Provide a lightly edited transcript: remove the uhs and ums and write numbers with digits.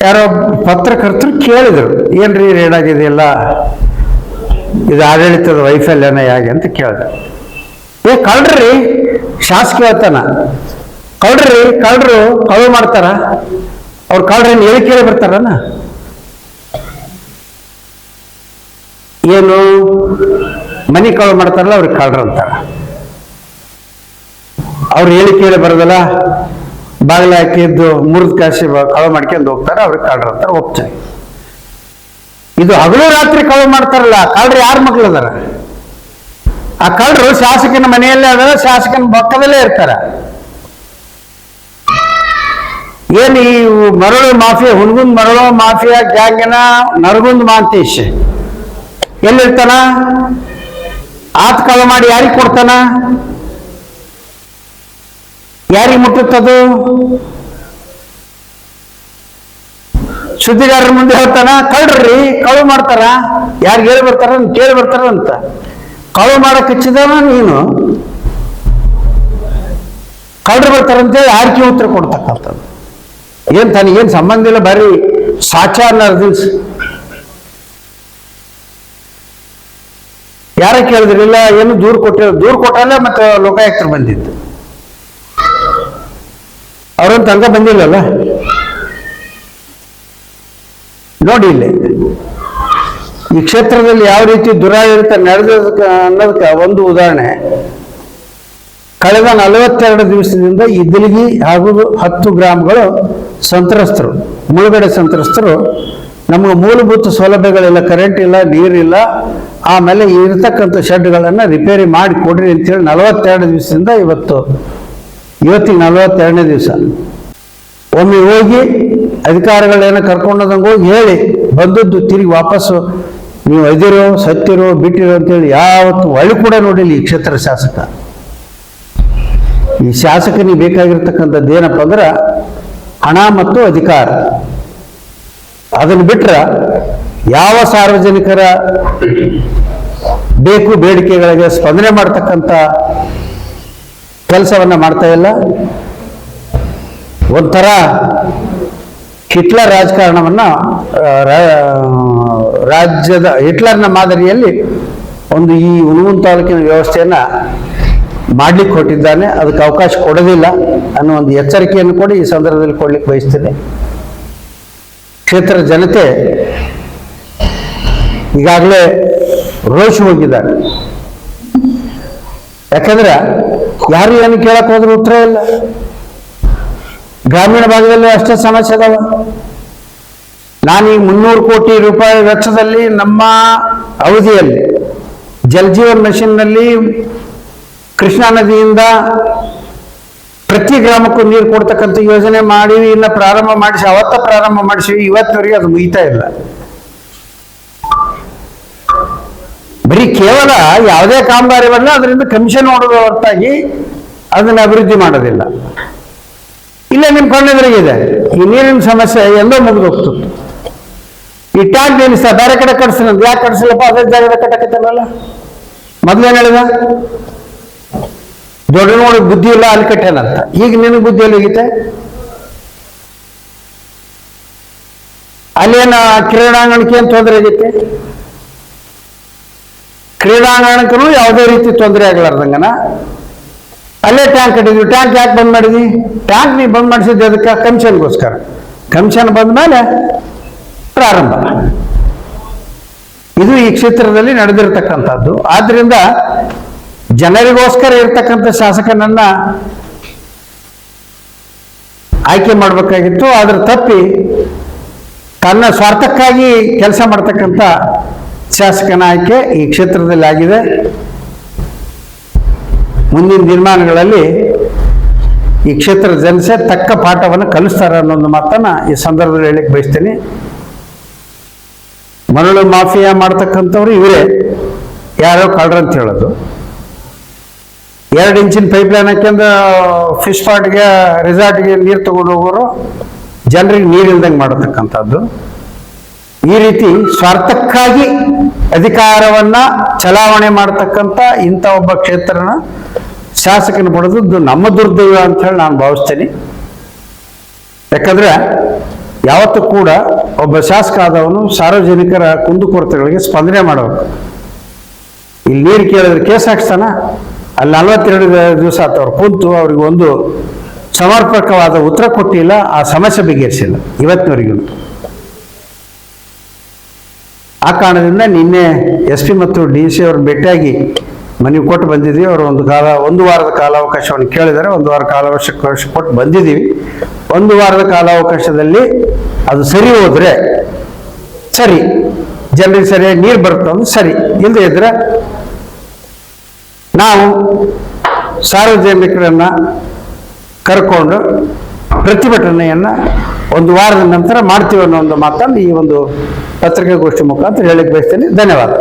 ಯಾರೋ ಪತ್ರಕರ್ತರು ಕೇಳಿದರು, ಏನ್ರಿ ರೇಡಾಗಿದೆಯಲ್ಲ, ಇದು ಆಡಳಿತದ ವೈಫಲ್ಯನ ಹೇಗೆ ಅಂತ ಕೇಳಿದೆ. ಕಳ್ರಿ ಶಾಸಕ ಹೇಳ್ತಾನ, ಕಳ್ರು ಕಳು ಮಾಡ್ತಾರ, ಅವ್ರು ಕಳ್ರೇನು ಹೇಳಿ ಕೇಳಿ ಬರ್ತಾರನ? ಏನು ಮನಿ ಕಳು ಮಾಡ್ತಾರಲ್ಲ ಅವ್ರಿಗೆ ಕಳ್ರ ಅಂತಾರ. ಅವ್ರು ಹೇಳಿ ಕೇಳಿ ಬರೋದಲ್ಲ, ಬಾಗಿಲು ಹಾಕಿದ್ದು ಮುರಿದ ಕಾಸಿ ಕಳು ಮಾಡ್ಕೊಂಡು ಹೋಗ್ತಾರೆ, ಅವ್ರಿಗೆ ಕಳ್ರ ಅಂತಾರೆ, ಒಪ್ತಾರೆ. ಇದು ಹಗಲು ರಾತ್ರಿ ಕಳು ಮಾಡ್ತಾರಲ್ಲ, ಕಳ್ರು ಯಾರ ಮಕ್ಳು ಅದಾರ? ಆ ಕಳ್ರು ಶಾಸಕನ ಮನೆಯಲ್ಲೇ ಅದಾರ, ಶಾಸಕನ ಪಕ್ಕದಲ್ಲೇ ಇರ್ತಾರ. ಏನು ಈ ಮರಳು ಮಾಫಿಯಾ, ಹುನಗುಂದ್ ಮರಳು ಮಾಫಿಯಾ ಗ್ಯಾಂಗಿನ ನರಗುಂದ್ ಮಾಂತೇಶ್ ಎಲ್ಲಿರ್ತಾನ? ಆತ ಕಳು ಮಾಡಿ ಯಾರಿಗೆ ಕೊಡ್ತಾನ? ಯಾರಿಗೆ ಮುಟ್ಟುತ್ತದು? ಸುದ್ದಿಗಾರರ ಮುಂದೆ ಹೇಳ್ತಾನ, ಕಳ್ರಿ ಕಳು ಮಾಡ್ತಾರ, ಯಾರಿಗೆ ಹೇಳಿ ಬರ್ತಾರ ಕೇಳಿ ಬರ್ತಾರ ಅಂತ. ಕಳು ಮಾಡಕ್ ಹಚ್ಚಿದವ ನೀನು, ಕಳ್ರು ಬರ್ತಾರಂತೇಳಿ ಯಾರಿಗೆ ಉತ್ತರ ಕೊಡ್ತಕ್ಕಂಥದ್ದು. ಏನ್ ತನಗೇನ್ ಸಂಬಂಧ ಇಲ್ಲ, ಬರೀ ಸಾಚಾ ಅನ್ನೋದಿಲ್ಸ್. ಯಾರ ಕೇಳಿದ್ರಿಲ್ಲ, ಏನು ದೂರ ಕೊಟ್ಟಲ್ಲ, ಮತ್ತೆ ಲೋಕಾಯುಕ್ತರು ಬಂದಿತ್ತು, ಅವ್ರಂತ ಹಂಗ ಬಂದಿಲ್ಲಲ್ಲ. ನೋಡಿ ಇಲ್ಲಿ ಈ ಕ್ಷೇತ್ರದಲ್ಲಿ ಯಾವ ರೀತಿ ದುರಾಡಳಿತ ನಡೆದಕ್ಕೆ ಅನ್ನೋದಕ್ಕೆ ಒಂದು ಉದಾಹರಣೆ. ಕಳೆದ 42 ದಿವಸದಿಂದ ಇದ್ದಲಿಗಿ ಹಾಗೂ 10 ಗ್ರಾಮಗಳು ಸಂತ್ರಸ್ತರು, ಮುಳುಗಡೆ ಸಂತ್ರಸ್ತರು, ನಮಗೆ ಮೂಲಭೂತ ಸೌಲಭ್ಯಗಳಿಲ್ಲ, ಕರೆಂಟ್ ಇಲ್ಲ, ನೀರಿಲ್ಲ, ಆಮೇಲೆ ಇರತಕ್ಕಂಥ ಶೆಡ್ಗಳನ್ನು ರಿಪೇರಿ ಮಾಡಿ ಕೊಡ್ರಿ ಅಂತೇಳಿ 42 ದಿವಸದಿಂದ ಇವತ್ತಿಗೆ 42ನೇ ದಿವಸ. ಒಮ್ಮೆ ಹೋಗಿ ಅಧಿಕಾರಿಗಳೇನೋ ಕರ್ಕೊಂಡೋದಂಗೆ ಹೋಗಿ ಹೇಳಿ ಬಂದದ್ದು, ತಿರುಗಿ ವಾಪಸ್ಸು ನೀವು ಅದಿರೋ ಸತ್ತಿರೋ ಬಿಟ್ಟಿರೋ ಅಂತೇಳಿ ಯಾವತ್ತು ಒಳ್ಳೆ ಕೂಡ ನೋಡಿಲ್ಲ ಈ ಕ್ಷೇತ್ರ ಶಾಸಕ. ಈ ಶಾಸಕನಿಗೆ ಬೇಕಾಗಿರ್ತಕ್ಕಂಥದ್ದು ಏನಪ್ಪ ಅಂದ್ರೆ ಹಣ ಮತ್ತು ಅಧಿಕಾರ. ಅದನ್ನು ಬಿಟ್ರೆ ಯಾವ ಸಾರ್ವಜನಿಕರ ಬೇಡಿಕೆಗಳಿಗೆ ಸ್ಪಂದನೆ ಮಾಡ್ತಕ್ಕಂಥ ಕೆಲಸವನ್ನ ಮಾಡ್ತಾ ಇಲ್ಲ. ಒಂಥರ ಹಿಟ್ಲರ್ ರಾಜಕಾರಣವನ್ನ, ರಾಜ್ಯದ ಹಿಟ್ಲರ್ನ ಮಾದರಿಯಲ್ಲಿ ಒಂದು ಈ ಹುನಗುಂದ ತಾಲೂಕಿನ ವ್ಯವಸ್ಥೆಯನ್ನ ಮಾಡ್ಲಿಕ್ಕೆ ಹೊರಟಿದ್ದಾನೆ. ಅದಕ್ಕೆ ಅವಕಾಶ ಕೊಡೋದಿಲ್ಲ ಅನ್ನೋ ಒಂದು ಎಚ್ಚರಿಕೆಯನ್ನು ಕೂಡ ಈ ಸಂದರ್ಭದಲ್ಲಿ ಕೊಡ್ಲಿಕ್ಕೆ ಬಯಸ್ತೇನೆ. ಕ್ಷೇತ್ರ ಜನತೆ ಈಗಾಗಲೇ ರೋಷ ಹೋಗಿದ್ದಾರೆ. ಯಾಕಂದ್ರೆ ಯಾರು ಏನು ಕೇಳಕ್ ಹೋದ್ರೂ ಉತ್ತರ ಇಲ್ಲ. ಗ್ರಾಮೀಣ ಭಾಗದಲ್ಲಿ ಅಷ್ಟೇ ಸಮಸ್ಯೆ ಅದಾವ. ನಾನೀಗ 300 ಕೋಟಿ ರೂಪಾಯಿ ವೆಚ್ಚದಲ್ಲಿ ನಮ್ಮ ಅವಧಿಯಲ್ಲಿ ಜಲಜೀವನ್ ಮಿಷನ್ನಲ್ಲಿ ಕೃಷ್ಣಾ ನದಿಯಿಂದ ಪ್ರತಿ ಗ್ರಾಮಕ್ಕೂ ನೀರು ಕೊಡ್ತಕ್ಕಂಥ ಯೋಜನೆ ಮಾಡಿ ಇನ್ನು ಪ್ರಾರಂಭ ಮಾಡಿಸಿ ಇವತ್ತಿನವರೆಗೆ ಅದು ಮುಗಿತಾ ಇಲ್ಲ. ಬರೀ ಕೇವಲ ಯಾವುದೇ ಕಾಮಗಾರಿವಲ್ಲ ಅದರಿಂದ ಕಮಿಷನ್ ಮಾಡೋದು ಹೊರತಾಗಿ ಅದನ್ನ ಅಭಿವೃದ್ಧಿ ಮಾಡೋದಿಲ್ಲ. ಇಲ್ಲ ನಿಮ್ಮ ಕಣ್ಣೆದುರಿಗಿದೆ ಈ ನೀರಿನ ಸಮಸ್ಯೆ ಎಲ್ಲೋ ಮುಗಿದು ಹೋಗ್ತದೆ. ಈ ಟ್ಯಾಂಕ್ ನಿಲ್ಲಿಸ ಬೇರೆ ಕಡೆ ಕಟ್ಸಿಲ್ಲ, ಯಾಕೆ ಕಟ್ಸಿಲ್ಲಪ್ಪ? ಅದೇ ಜಾಗದ ಕಟ್ಟಕತ್ತಲ್ಲ. ಮೊದ್ಲೇನು ಹೇಳಿದ? ದೊಡ್ಡ ನೋಡಿ ಬುದ್ಧಿ ಇಲ್ಲ ಅಲ್ಲಿ ಕಟ್ಟೇನಂತ. ಈಗ ನಿನಗೆ ಬುದ್ಧಿ ಎಲ್ಲಿ ಹೋಗಿತ್ತೆ? ಅಲ್ಲೇನ ಕ್ರೀಡಾಂಗಣಕ್ಕೆ ಏನು ತೊಂದರೆ ಆಗೈತೆ? ಕ್ರೀಡಾಂಗಣಕ್ಕೂ ಯಾವುದೇ ರೀತಿ ತೊಂದರೆ ಆಗಲಾರ್ದಂಗನ ಅಲ್ಲೇ ಟ್ಯಾಂಕ್ ಕಟ್ಟಿದ್ವಿ. ಟ್ಯಾಂಕ್ ಯಾಕೆ ಬಂದ್ ಮಾಡಿದ್ವಿ? ಟ್ಯಾಂಕ್ ನೀವು ಬಂದ್ ಮಾಡಿಸಿದ್ದೆ ಅದಕ್ಕೆ ಕಮಿಷನ್ಗೋಸ್ಕರ. ಕಮಿಷನ್ ಬಂದ ಮೇಲೆ ಪ್ರಾರಂಭ. ಇದು ಈ ಕ್ಷೇತ್ರದಲ್ಲಿ ನಡೆದಿರ್ತಕ್ಕಂಥದ್ದು. ಆದ್ರಿಂದ ಜನರಿಗೋಸ್ಕರ ಇರ್ತಕ್ಕಂಥ ಶಾಸಕನನ್ನ ಆಯ್ಕೆ ಮಾಡಬೇಕಾಗಿತ್ತು. ಆದ್ರೆ ತಪ್ಪಿ ತನ್ನ ಸ್ವಾರ್ಥಕ್ಕಾಗಿ ಕೆಲಸ ಮಾಡ್ತಕ್ಕಂಥ ಶಾಸಕನ ಆಯ್ಕೆ ಈ ಕ್ಷೇತ್ರದಲ್ಲಿ ಆಗಿದೆ. ಮುಂದಿನ ದಿನಮಾನಗಳಲ್ಲಿ ಈ ಕ್ಷೇತ್ರದ ಜನತೆ ತಕ್ಕ ಪಾಠವನ್ನು ಕಲಿಸ್ತಾರೆ ಅನ್ನೋದು ಮಾತನ್ನ ಈ ಸಂದರ್ಭದಲ್ಲಿ ಹೇಳಿಕ್ಕೆ ಬಯಸ್ತೇನೆ. ಮರಳು ಮಾಫಿಯಾ ಮಾಡ್ತಕ್ಕಂಥವ್ರು ಇವರೇ, ಯಾರೋ ಕಳ್ರಂತ ಹೇಳೋದು. 2 ಇಂಚಿನ ಪೈಪ್ ಲೈನ್ ಹಾಕ್ಯಂದು ಫಿಶ್ ಪಾಟ್ಗೆ ರೆಸಾರ್ಟ್ಗೆ ನೀರು ತಗೊಂಡು ಹೋಗೋರು ಜನರಿಗೆ ನೀರು ಇಲ್ದಂಗೆ ಮಾಡತಕ್ಕಂಥದ್ದು. ಈ ರೀತಿ ಸ್ವಾರ್ಥಕ್ಕಾಗಿ ಅಧಿಕಾರವನ್ನ ಚಲಾವಣೆ ಮಾಡತಕ್ಕಂಥ ಇಂಥ ಒಬ್ಬ ಕ್ಷೇತ್ರನ ಶಾಸಕನ ಪಡೆದದ್ದು ನಮ್ಮ ದುರ್ದೈವ ಅಂತ ಹೇಳಿ ನಾನು ಭಾವಿಸ್ತೇನೆ. ಯಾಕಂದ್ರೆ ಯಾವತ್ತೂ ಕೂಡ ಒಬ್ಬ ಶಾಸಕ ಆದವನು ಸಾರ್ವಜನಿಕರ ಕುಂದುಕೊರತೆಗಳಿಗೆ ಸ್ಪಂದನೆ ಮಾಡಬೇಕು. ಇಲ್ಲಿ ನೀರು ಕೇಳಿದ್ರೆ ಕೇಸ್ ಹಾಕ್ಸ್ತಾನ, ಅಲ್ಲಿ 42 ದಿವಸ ಆತವ್ರು ಕುಂತು ಅವ್ರಿಗೆ ಒಂದು ಸಮರ್ಪಕವಾದ ಉತ್ತರ ಕೊಟ್ಟಿಲ್ಲ, ಆ ಸಮಸ್ಯೆ ಬಗೆಹರಿಸಿಲ್ಲ ಇವತ್ತಿನವರೆಗೂ. ಆ ಕಾರಣದಿಂದ ನಿನ್ನೆ SP ಮತ್ತು DC ಅವ್ರನ್ನ ಭೇಟಿಯಾಗಿ ಮನವಿ ಕೊಟ್ಟು ಬಂದಿದ್ದೀವಿ. ಅವರು ಒಂದು ವಾರದ ಕಾಲಾವಕಾಶವನ್ನು ಕೇಳಿದರೆ 1 ವಾರ ಕಾಲಾವಕಾಶ ಕೊಟ್ಟು ಬಂದಿದ್ದೀವಿ. 1 ವಾರದ ಕಾಲಾವಕಾಶದಲ್ಲಿ ಅದು ಸರಿ ಹೋದ್ರೆ ಸರಿ, ಜನರಿಗೆ ಸರಿಯಾಗಿ ನೀರು ಬರುತ್ತೆ ಅಂದ್ರೆ ಸರಿ, ಇಲ್ಲದೆ ಇದ್ರೆ ನಾವು ಸಾರ್ವಜನಿಕರನ್ನ ಕರ್ಕೊಂಡು ಪ್ರತಿಭಟನೆಯನ್ನ 1 ವಾರದ ನಂತರ ಮಾಡ್ತೀವಿ ಅನ್ನೋ ಒಂದು ಮಾತನ್ನು ಈ ಒಂದು ಪತ್ರಿಕಾಗೋಷ್ಠಿ ಮುಖಾಂತರ ಹೇಳಿಕ್ಕೆ ಬಯಸ್ತೇನೆ. ಧನ್ಯವಾದ.